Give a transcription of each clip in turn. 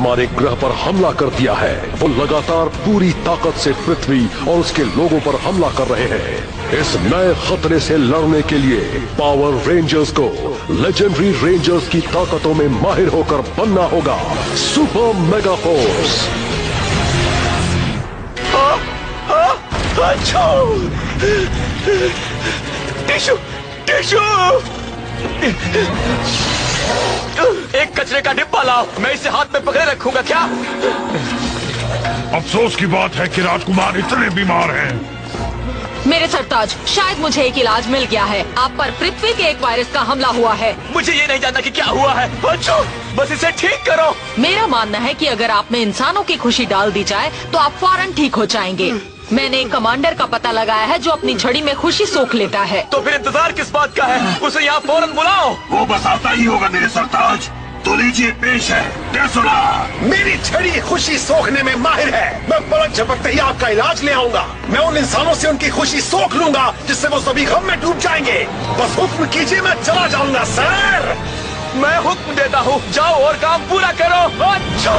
हमारे ग्रह पर हमला कर दिया है। वो लगातार पूरी ताकत से पृथ्वी और उसके लोगों पर हमला कर रहे हैं। इस नए खतरे से लड़ने के लिए पावर रेंजर्स को लेजेंडरी रेंजर्स की ताकतों में माहिर होकर बनना होगा। Super mega force. Tissue tissue, एक कचरे का डिब्बा लाओ, मैं इसे हाथ में पकड़े रखूंगा। क्या अफसोस की बात है कि राजकुमार इतने बीमार हैं। मेरे सरताज, शायद मुझे एक इलाज मिल गया है। आप पर पृथ्वी के एक वायरस का हमला हुआ है। मुझे ये नहीं जानना कि क्या हुआ है। अच्छा, बस इसे ठीक करो। मेरा मानना है कि अगर आप में इंसानों की खुशी डाल दी जाए तो आप फौरन ठीक हो जाएंगे। मैंने एक कमांडर का पता लगाया है जो अपनी झड़ी में खुशी सोख लेता है। तो फिर इंतजार किस बात का है? उसे यहाँ फौरन बुलाओ। वो बस आता ही होगा मेरे सरताज। तो लीजिए, पेश है टेस्ला। मेरी छड़ी खुशी सोखने में माहिर है। मैं पलक झपकते ही आपका इलाज ले आऊंगा। मैं उन इंसानों से उनकी खुशी सोख लूंगा जिससे वो सभी गम में डूब जाएंगे। बस हुक्म कीजिए, मैं चला जाऊंगा सर। मैं हुक्म देता हूँ, जाओ और काम पूरा करो। अच्छा।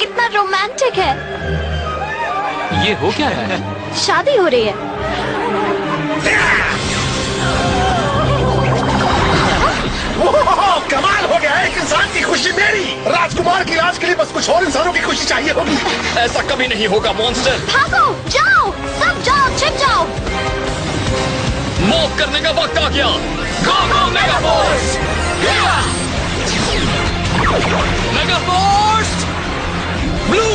कितना रोमांटिक है। ये हो क्या रहा है? शादी हो रही है। कमाल हो गया, एक इंसान की खुशी मेरी। राजकुमार की इलाज के लिए बस कुछ और इंसानों की खुशी चाहिए होगी। ऐसा कभी नहीं होगा मॉन्स्टर। भागो, जाओ, सब जाओ, छिप जाओ। मॉब करने का वक्त आ गया। Go go mega force. Mega force blue,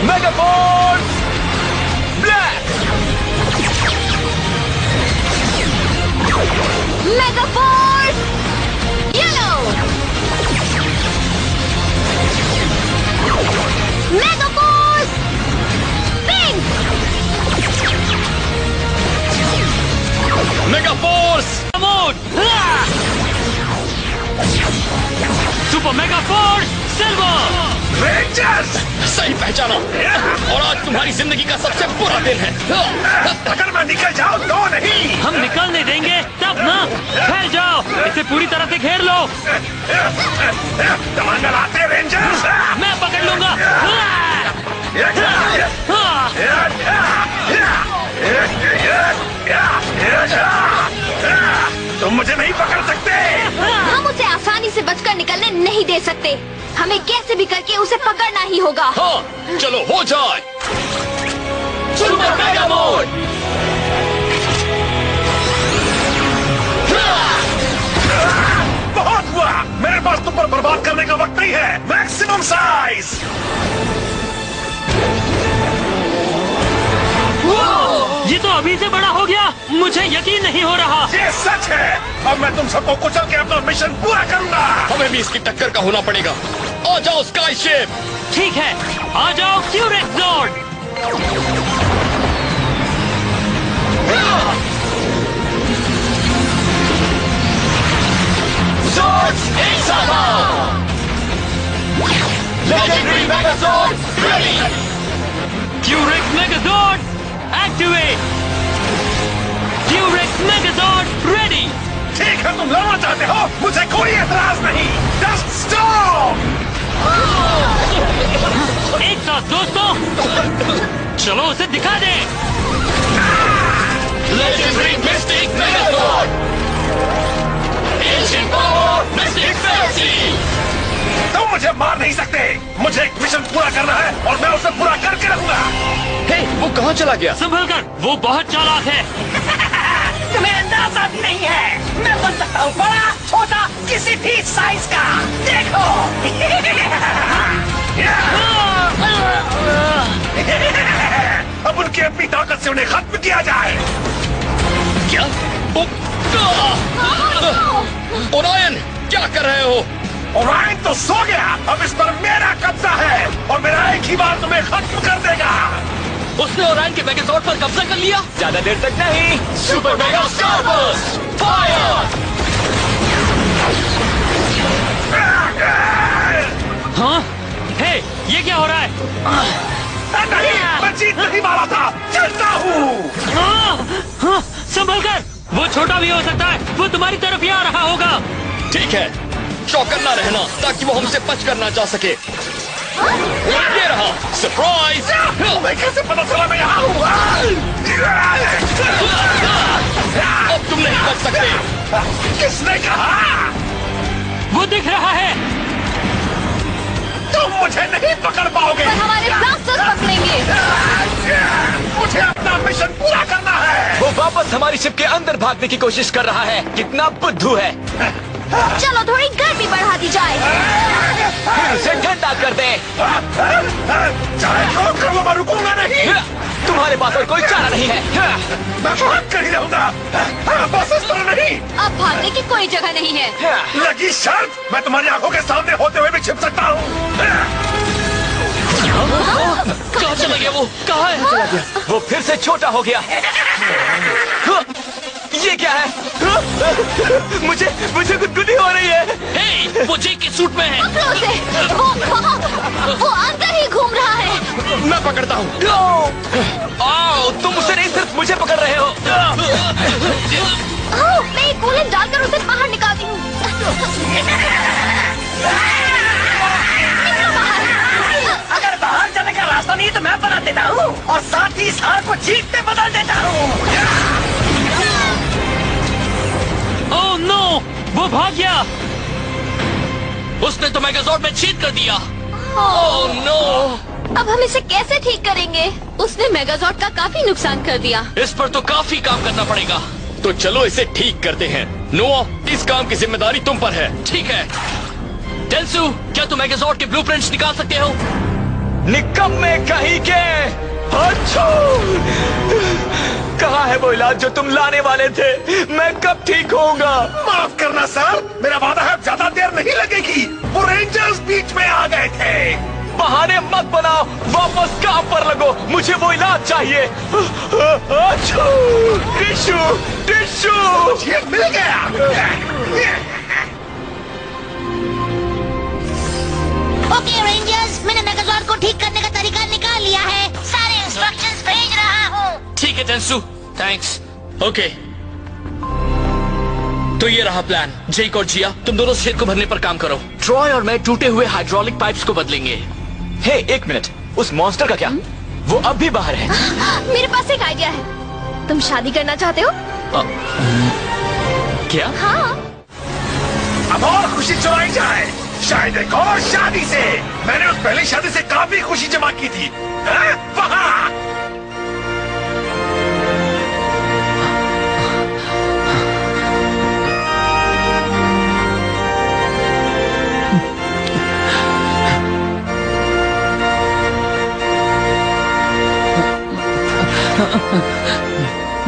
mega force black, mega force yellow, mega force pink, mega force super mega force silver. Rangers, सही पहचाना। और आज तुम्हारी जिंदगी का सबसे बुरा दिन है। अगर मैं निकल जाऊं तो नहीं। हम निकलने देंगे तब ना। फैल जाओ, इसे पूरी तरह से घेर लो। कमांडर आते रेंजर्स। मैं पकड़ लूंगा। तुम मुझे नहीं पकड़ सकते। हम उसे आसानी से बचकर निकलने नहीं दे सकते। हमें कैसे भी करके उसे पकड़ना ही होगा। हाँ, चलो हो जाए। Super mega mode. बहुत हुआ, मेरे पास तुम पर बर्बाद करने का वक्त नहीं है। Maximum size. ये तो अभी से बड़ा हो गया। मुझे यकीन नहीं हो रहा। ये सच है। अब मैं तुम सबको कुचल के अपना मिशन पूरा करूंगा। हमें भी इसकी टक्कर का होना पड़ेगा। आ जाओ स्काई शिप। ठीक है, आ जाओ क्यूरेक्स जोर्ड। Swords in Summer! Legendary Megazord ready! Q-Rex Megazord activate! Q-Rex Megazord ready! ठीक है, तुम लड़ना चाहते हो, मुझे कोई एतराज नहीं। Dust storm! एक साथ दोस्तों, चलो उसे दिखा दे। Legendary Mystic Megazord! Ancient Power Mystic Fantasy! तुम मुझे मार नहीं सकते। मुझे एक मिशन पूरा करना है और मैं उसे पूरा करके रहूंगा। हे, वो कहाँ चला गया? संभल कर, वो बहुत चालाक है। तुम्हें अंदाजा भी नहीं है, मैं बन सकता हूँ बड़ा छोटा किसी भी साइज का। देखो। अब उनकी अपनी ताकत से उन्हें खत्म किया जाए। क्या? ओरायन, क्या कर रहे हो? ओरायन तो सो गया। अब इस पर मेरा कब्जा है और मेरा एक ही बार तुम्हें खत्म कर देगा। उसने ओरायन के मेगाजॉर्ड पर कब्जा कर लिया? ज्यादा देर तक नहीं। Super mega starburst, fire! हाँ? हे, ये क्या हो रहा है? नहीं, मैं जीत नहीं मारा था, चलता हूँ। हाँ, संभल कर, वो छोटा भी हो सकता है, वो तुम्हारी तरफ ही आ रहा होगा। ठीक है, चौकन्ना रहना ताकि वो हमसे बच कर ना जा सके। ये रहा सरप्राइज। तुम्हें कैसे पता चला मैं यहाँ हूँ? अब तुम नहीं बच सकते। किसने कहा? वो दिख रहा है। तुम मुझे नहीं पकड़ पाओगे। पर हमारे ब्लास्टर्स पकड़ेंगे। मुझे अपना मिशन पूरा करना है। वो वापस हमारी शिप के अंदर भागने की कोशिश कर रहा है। कितना बुद्धू है। चलो थोड़ी गर्मी बढ़ा दी जाए। फिर उसे ठंडा कर दे। चाहे जो करो मैं रुकूंगा नहीं। तुम्हारे पास और कोई चारा नहीं है। मैं भाग कर ही रहूंगा, बस इस तरह नहीं। अब भागने की कोई जगह नहीं है। लगी शर्त, मैं तुम्हारी आंखों के सामने होते हुए भी छिप सकता हूँ। कहाँ चला गया वो? कहाँ है? चला गया। वो फिर से छोटा हो गया। ये क्या है? मुझे गुदगुदी हो रही है। हे, वो जेक के सूट में है। पकड़ो उसे। वो अंदर ही घूम रहा है। मैं पकड़ता हूँ। आओ, तुम उसे नहीं, सिर्फ मुझे पकड़ रहे हो। मैं एक कूलेंट डालकर उसे बाहर निकालती हूँ। अगर बाहर जाने का रास्ता नहीं तो मैं बना देता हूँ और साथ ही इस हार को जीत में बदल देता हूँ। ओह नो, वो भाग गया। उसने तो मेगाजॉर्ड में चीट कर दिया। Oh no. अब हम इसे कैसे ठीक करेंगे? उसने मेगाजॉर्ड का काफी नुकसान कर दिया। इस पर तो काफी काम करना पड़ेगा। तो चलो इसे ठीक करते हैं। नोआ, इस काम की जिम्मेदारी तुम पर है। ठीक है। टेंसु, क्या तुम मेगाजॉर्ड के ब्लूप्रिंट्स निकाल सकते हो? निकम्मे कहीं के। अच्छा, कहाँ है वो इलाज जो तुम लाने वाले थे? मैं कब ठीक होऊंगा? माफ करना सर, मेरा वादा है ज्यादा देर नहीं लगेगी। वो रेंजर्स बीच में आ गए थे। बहाने मत बनाओ, वापस काम पर लगो। मुझे वो इलाज चाहिए। अच्छा, टिश्यू, टिश्यू। ये मिल गया। ओके रेंजर्स, मैंने मेगाजॉर्ड को ठीक करने का तरीका निकाल लिया है। सारे इंस्ट्रक्शंस भेज रहा हूँ। ठीक है टेंसु, थैंक्स। ओके, तो ये रहा प्लान। जेक और जिया, तुम दोनों शेर को भरने पर काम करो। ट्रॉय और मैं टूटे हुए हाइड्रोलिक पाइप्स को बदलेंगे। हे, एक मिनट, उस मॉन्स्टर का क्या? वो अब भी बाहर है। मेरे पास एक आइडिया है। तुम शादी करना चाहते हो? क्या? हाँ। अब और खुशी चुराई जाए, शायद एक और शादी से। मैंने उस पहली शादी से काफी खुशी जमा की थी। वहाँ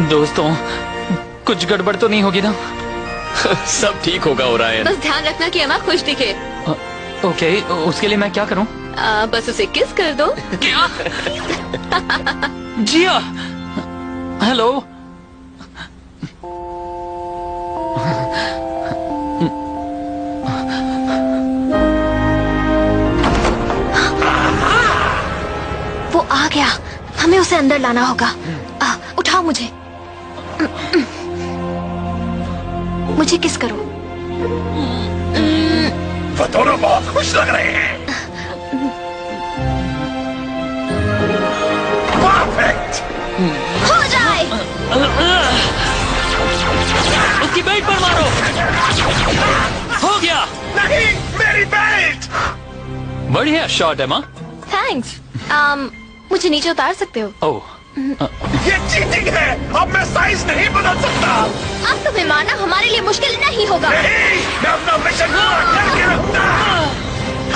दोस्तों, कुछ गड़बड़ तो नहीं होगी ना? सब ठीक होगा ओरायन। बस ध्यान रखना कि अम्मा खुश दिखे। ओके, उसके लिए मैं क्या करूं? बस उसे किस कर दो। क्या? जिया, हेलो। वो आ गया, हमें उसे अंदर लाना होगा। उठाओ मुझे। मुझे किस करो। वो दोनों बहुत खुश लग रहे हैं। परफेक्ट। हो जाए। उसकी बेल्ट पर मारो। हो गया। नहीं, मेरी बेल्ट। बढ़िया शॉट है माँ। थैंक्स। मुझे नीचे उतार सकते हो? ओह, ये चीटिंग है। अब मैं साइज नहीं बदल सकता। अब तुम्हें मारना हमारे लिए मुश्किल नहीं होगा। नहीं, मैं अपना मिशन पूरा करके रहूंगा।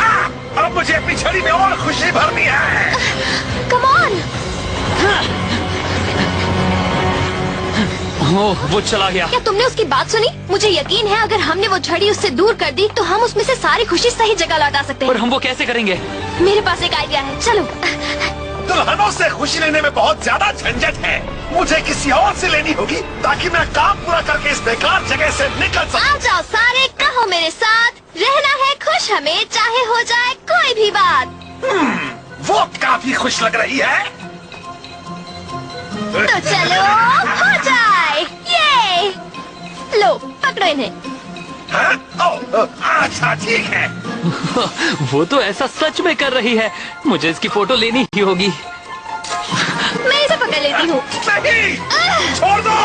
हाँ, अब मुझे अपनी छड़ी में और खुशी भरनी है। Come on. ओह, वो चला गया। क्या तुमने उसकी बात सुनी? मुझे यकीन है अगर हमने वो छड़ी उससे दूर कर दी तो हम उसमें से सारी खुशी सही जगह लौटा सकते पर हैं। हम वो कैसे करेंगे? मेरे पास एक आइडिया है, चलो। दुल्हनों से खुशी लेने में बहुत ज्यादा झंझट है। मुझे किसी और से लेनी होगी ताकि मैं काम पूरा करके इस बेकार जगह से निकल सकूं। आ जाओ सारे, कहो मेरे साथ, रहना है खुश हमें, चाहे हो जाए कोई भी बात। वो काफी खुश लग रही है। तो चलो हो जाए। ये लो, पकड़ो इन्हें। हाँ? ओह, अच्छा ठीक है। वो तो ऐसा सच में कर रही है। मुझे इसकी फोटो लेनी ही होगी। मैं इसे पकड़ लेती हूँ। नहीं, छोड़ दो,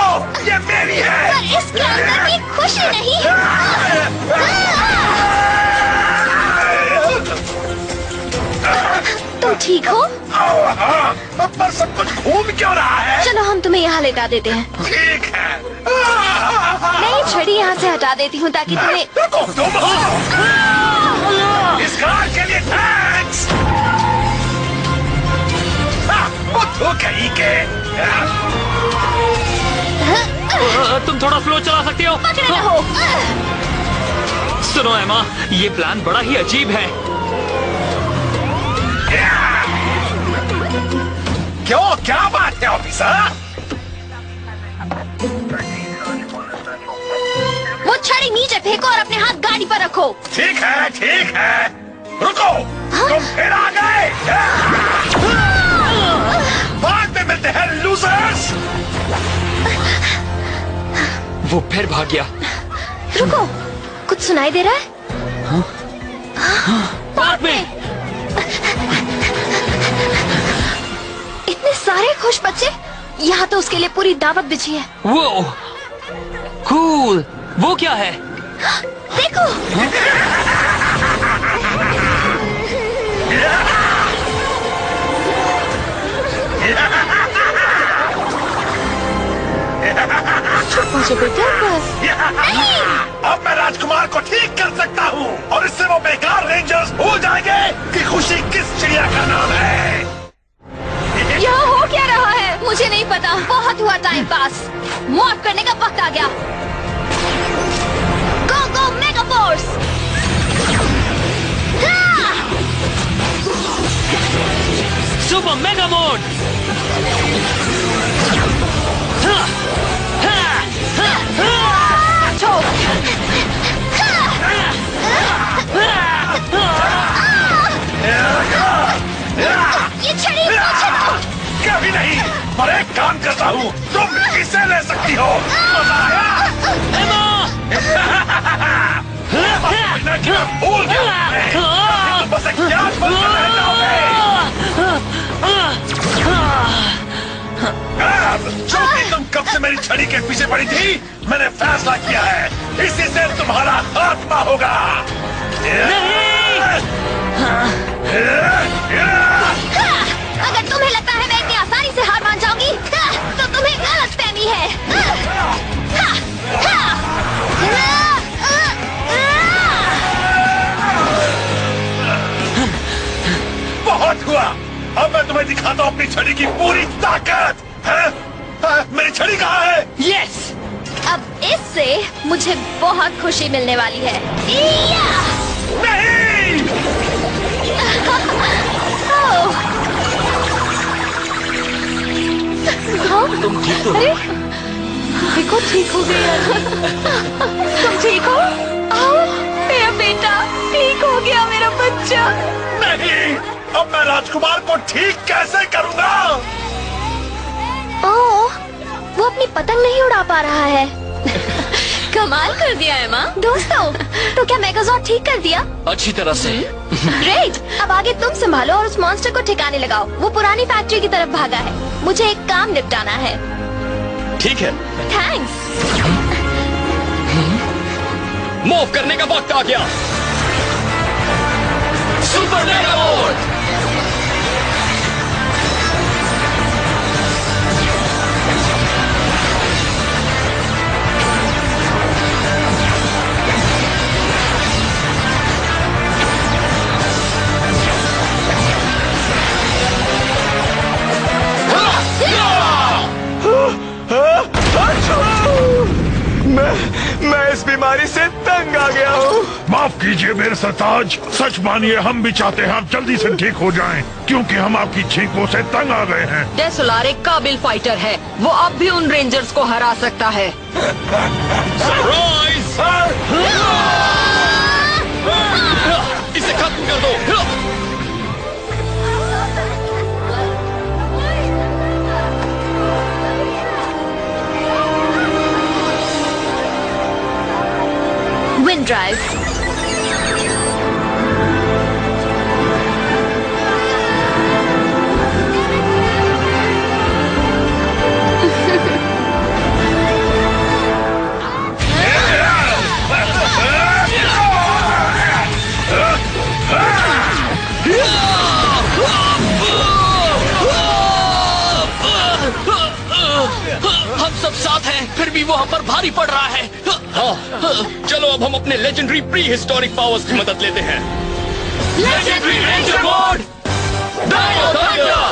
ये मेरी है। पर इसके अंदर भी खुशी नहीं। तुम ठीक हो? पर सब कुछ घूम क्यों रहा है? चलो हम तुम्हें यहाँ लेटा देते हैं। ठीक है। मैं ये छड़ी यहाँ से हटा देती हूँ ताकि तुम्हें। रुको, तुम हो। इस कार के लिए थैंक्स। बुद्धू कहीं के। तुम थोड़ा स्लो चला सकती हो? पकड़े रहो। सुनो एमा, ये प्लान बड़ा ही अजीब है। क्यों, क्या बात है ऑफिसर? वो छड़ी नीचे फेंको और अपने हाथ गाड़ी पर रखो। ठीक है, ठीक है। रुको, तुम फिर आ गए। बाद में मिलते हैं लूजर्स। वो फिर भाग गया। रुको, कुछ सुनाई दे रहा है? पार्क में। इतने सारे खुश बच्चे, यहाँ तो उसके लिए पूरी दावत बिछी है। वो कूल। वो क्या है? देखो। मुझे बेटा बस। अब मैं राजकुमार को ठीक कर सकता हूँ और इससे वो बेकार रेंजर्स भूल जाएंगे कि खुशी किस चिड़िया का नाम है। यहाँ हो क्या रहा है? मुझे नहीं पता। बहुत हुआ टाइम पास। मॉर्फ करने का वक्त आ गया। Go go mega force. Super mega mode. ये छड़ी मुझे दो। कभी नहीं, पर एक काम करता हूँ, तुम इसे ले सकती हो। मजा आया? भूल गया। तुम बस एक याद बनकर रह जाओगे। चूंकि तुम कब से मेरी छड़ी के पीछे पड़ी थी, मैंने फैसला किया है, इसी से तुम्हारा खात्मा होगा। अगर तुम्हें लगता है मैं इतनी आसानी से हार मान जाऊंगी, तो तुम्हें गलतफहमी है। बहुत हुआ। अब मैं तुम्हें दिखाता हूँ अपनी छड़ी की पूरी ताकत। मेरी छड़ी कहाँ है? यस। अब इससे मुझे बहुत खुशी मिलने वाली है। नहीं। तुम ठीक तो? अरे देखो, ठीक हो गया। तुम ठीक हो? आओ मेरा बेटा, ठीक हो गया मेरा बच्चा। नहीं, अब मैं राजकुमार को ठीक कैसे करूँगा? ओह, वो अपनी पतंग नहीं उड़ा पा रहा है। कमाल कर दिया है माँ। दोस्तों, तो क्या मेगाजॉर्ड ठीक कर दिया? अच्छी तरह से। ग्रेट। अब आगे तुम संभालो और उस मॉन्स्टर को ठिकाने लगाओ। वो पुरानी फैक्ट्री की तरफ भागा है। मुझे एक काम निपटाना है। ठीक है। थैंक्स। मूव करने का वक्त आ गया। Super mega mode. मैं इस बीमारी से तंग आ गया हूँ। माफ कीजिए मेरे सरताज, सच मानिए हम भी चाहते हैं आप जल्दी से ठीक हो जाएं, क्योंकि हम आपकी छींकों से तंग आ गए हैं। डेसोलार एक काबिल फाइटर है। वो अब भी उन रेंजर्स को हरा सकता है। सरप्राइज! इसे खत्म कर दो। Wind drive. हम सब साथ हैं, फिर भी वो हम पर भारी पड़ रहा है। हाँ, चलो अब हम अपने लेजेंडरी प्री हिस्टोरिक पावर्स की मदद लेते हैं। Legendary ranger mode, dino thunder,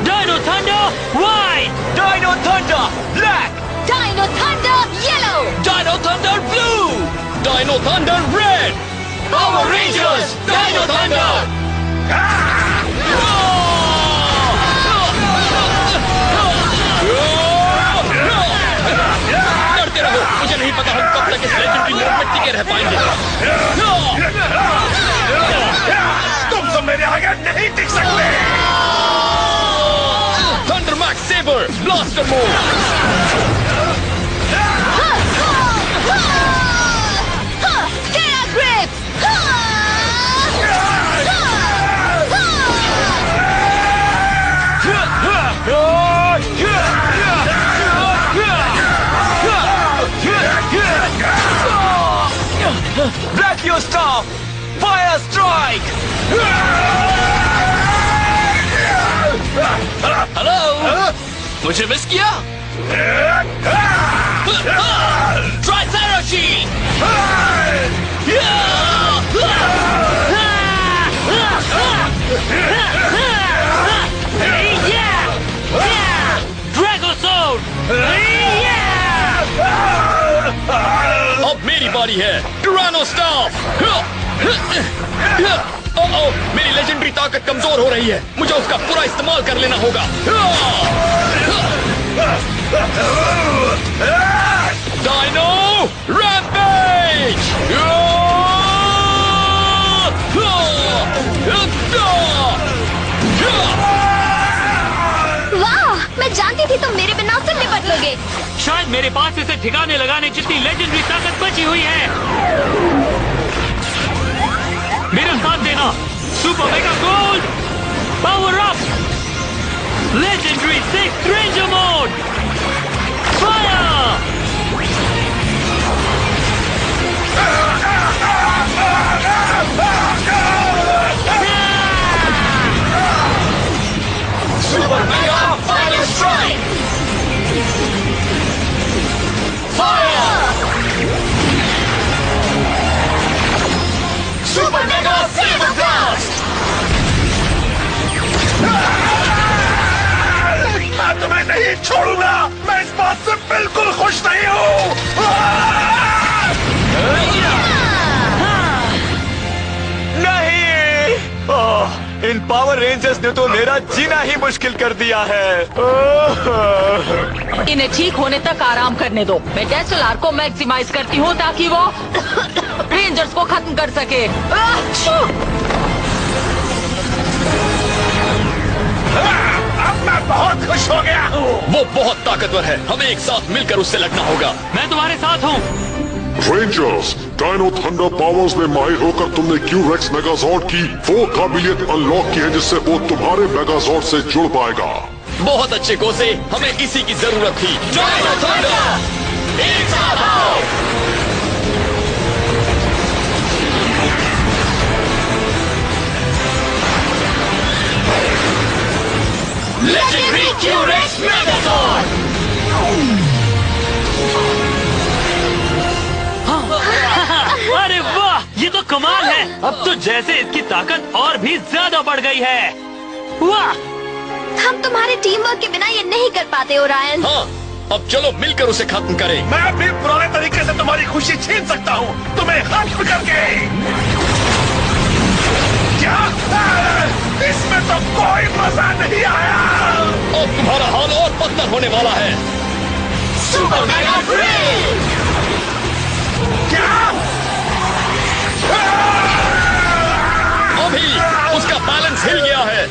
dino thunder white, dino thunder black, dino thunder yellow, dino thunder blue, dino thunder red, power rangers, dino thunder. लड़ते रहो, मुझे नहीं पता हम कब तक इस लेजेंडरी मोड में टिके रह पाएंगे। तुम सब मेरे आगे नहीं टिक सकते। Thunder max saber blaster mode. Terra grip. Black staff fire strike. Hello, मुझे मिस किया? Tricera shield. ड्रैगो सोड। अब मेरी बारी है। टुरानो स्टाफ। ओह, मेरी लेजेंडरी ताकत कमजोर हो रही है। मुझे उसका पूरा इस्तेमाल कर लेना होगा। Dino rampage. वाह, मैं जानती थी तुम मेरे बिना उससे निपट लोगे। शायद मेरे पास इसे ठिकाने लगाने जितनी लेजेंडरी ताकत बची हुई है। मेरा साथ देना। Super mega gold power up. Legendary 6 ranger mode fire. Super mega fire strike. Super mega saber blast. मैं तुम्हें नहीं छोड़ूंगा। मैं इस बात से बिल्कुल खुश नहीं हूँ। नहीं, इन पावर रेंजर्स ने तो मेरा जीना ही मुश्किल कर दिया है। इन्हें ठीक होने तक आराम करने दो। मैं डेसोलार को मैक्सिमाइज करती हूँ ताकि वो रेंजर्स को खत्म कर सके। अब मैं बहुत खुश हो गया हूँ। वो बहुत ताकतवर है, हमें एक साथ मिलकर उससे लड़ना होगा। मैं तुम्हारे साथ हूँ। रेंजर्स, डायनो थंडर पावर्स में माहिर होकर तुमने क्यू-रेक्स मेगाजॉर्ड की वो काबिलियत अनलॉक की है जिससे वो तुम्हारे मेगाजॉर्ड से जुड़ पाएगा। बहुत अच्छे कोसे, हमें इसी की जरूरत थी। डायनो थंडर, एक साथ आओ। Legendary Q Rex megazord. अरे वाह, ये तो कमाल है। अब तो जैसे इसकी ताकत और भी ज्यादा बढ़ गई है। वाह, हम तुम्हारे टीम वर्क के बिना ये नहीं कर पाते ओरायन। हाँ, अब चलो मिलकर उसे खत्म करें। मैं भी पुराने तरीके से तुम्हारी खुशी छीन सकता हूँ, तुम्हें खत्म करके। क्या? इसमें तो कोई मजा नहीं आया। अब तुम्हारा हाल और बदतर होने वाला है। Super mega drill! क्या? अभी उसका बैलेंस हिल गया है।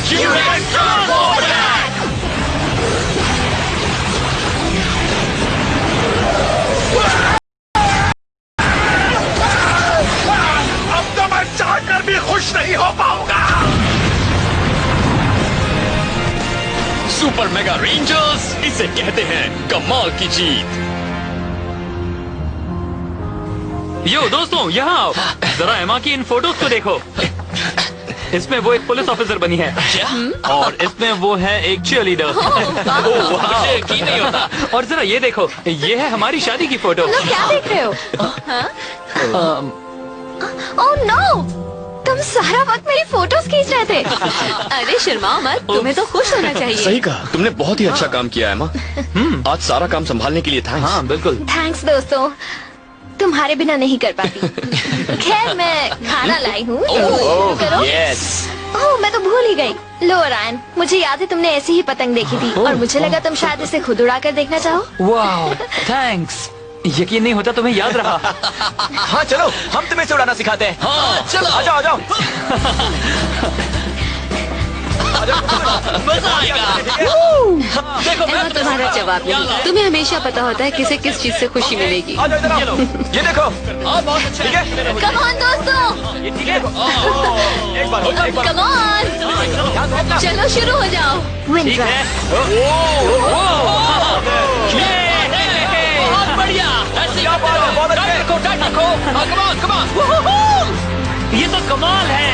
Q-racks turbo attack! अब तो मैं चाहकर भी खुश नहीं हो पाऊंगा। सुपर मेगा रेंजर्स, इसे कहते हैं कमाल की जीत। यो दोस्तों, यहाँ आओ। जरा एमा की इन फोटोज को देखो। इसमें वो एक पुलिस ऑफिसर बनी है और इसमें वो है एक चीयरलीडर। मुझे यकीन नहीं होता। और जरा ये देखो, ये है हमारी शादी की फोटो। तुम लोग क्या देख रहे हो? ओह नो, तुम सारा वक्त मेरी फोटोज खींच रहे थे। अरे शर्माओ मत, तुम्हें तो खुश होना चाहिए। सही कहा, तुमने बहुत ही अच्छा काम किया है माँ। आज सारा काम संभालने के लिए थैंक्स। हाँ बिल्कुल। थैंक्स दोस्तों, तुम्हारे बिना नहीं कर पाती। खैर मैं खाना लाई हूँ, तो शुरू करो। यस। ओह मैं तो भूल ही गई। लो ओरायन, मुझे याद है तुमने ऐसी ही पतंग देखी थी और मुझे लगा तुम शायद इसे खुद उड़ा कर देखना चाहो। वाह, थैंक्स। यकीन नहीं होता तुम्हें याद रहा। हाँ चलो, हम तुम्हें इसे उड़ाना सिखाते हैं। हाँ चलो, आ जाओ आ जाओ। मजा आएगा। देखो एमा तुम्हारा जवाब नहीं। तुम्हें हमेशा पता होता है किसे किस चीज से खुशी मिलेगी। आ जाओ इधर आओ। ये देखो, बहुत अच्छा ठीक है? कम ऑन दोस्तों, ये ठीक है? एक बार कम ऑन, चलो शुरू हो जाओ। विंड ठीक है। बहुत बढ़िया। ऐसे क्या बात है, बहुत अच्छे। टाइट रखो। Come on, come on. ये तो कमाल है।